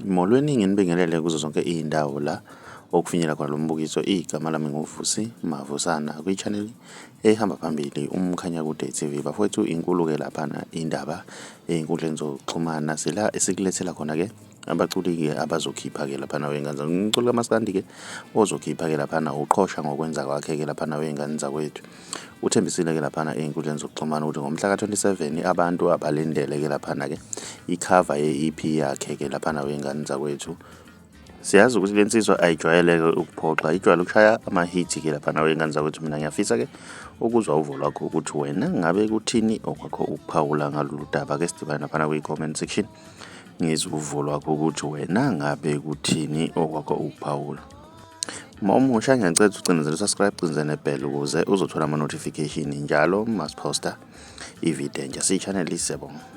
Molweni nginibingelele kuzo zonke iy'ndawo la okufinyelela khona lo mbukiso. Igama lami nguVusi Mavusana kwi-channel ehamba phambili uMkhanyakude TV. Bafowethu inkulu-ke laphana indaba ey'nkundleni zokuxhumana sila esikulethela khona-ke abaculi-ke abazokhipha-ke laphana wey'ngane zakwethu. Umculi kaMaskandi-ke ozokhipha-ke laphana uqhosha ngokwenza kwakhe-ke laphana wey'ngane zakwethu. Uthembisile-ke laphana ey'nkundleni zokuxhumana ukuthi ngomhla ka-27 abantu abalindele-ke laphana-ke ikhava ye-EP yakhe-ke laphana wey'ngane zakwethu. Siyazi ukuthi le nsizwa ayijwayele-ke ukuphoxa, ijwayele ukushaya amahithi-ke laphana wey'ngane zakwethu. Mina ngiyafisa-ke ukuzwa uvo lwakho ukuthi wena ngabe kuthini okwakho ukuphawula ngalolu daba. Ake sidibane laphana kwi-comment section ngizwe uvo lwakho ukuthi wena ngabe kuthini okwakho ukuphawula. Uma umusha ngiyacela ukuthi ucinezele u-subscribe, ucinezele nebhele ukuze uzothola ama-notification njalo masiphosta ividiyo entsha. Siyi-channel Siyabonga.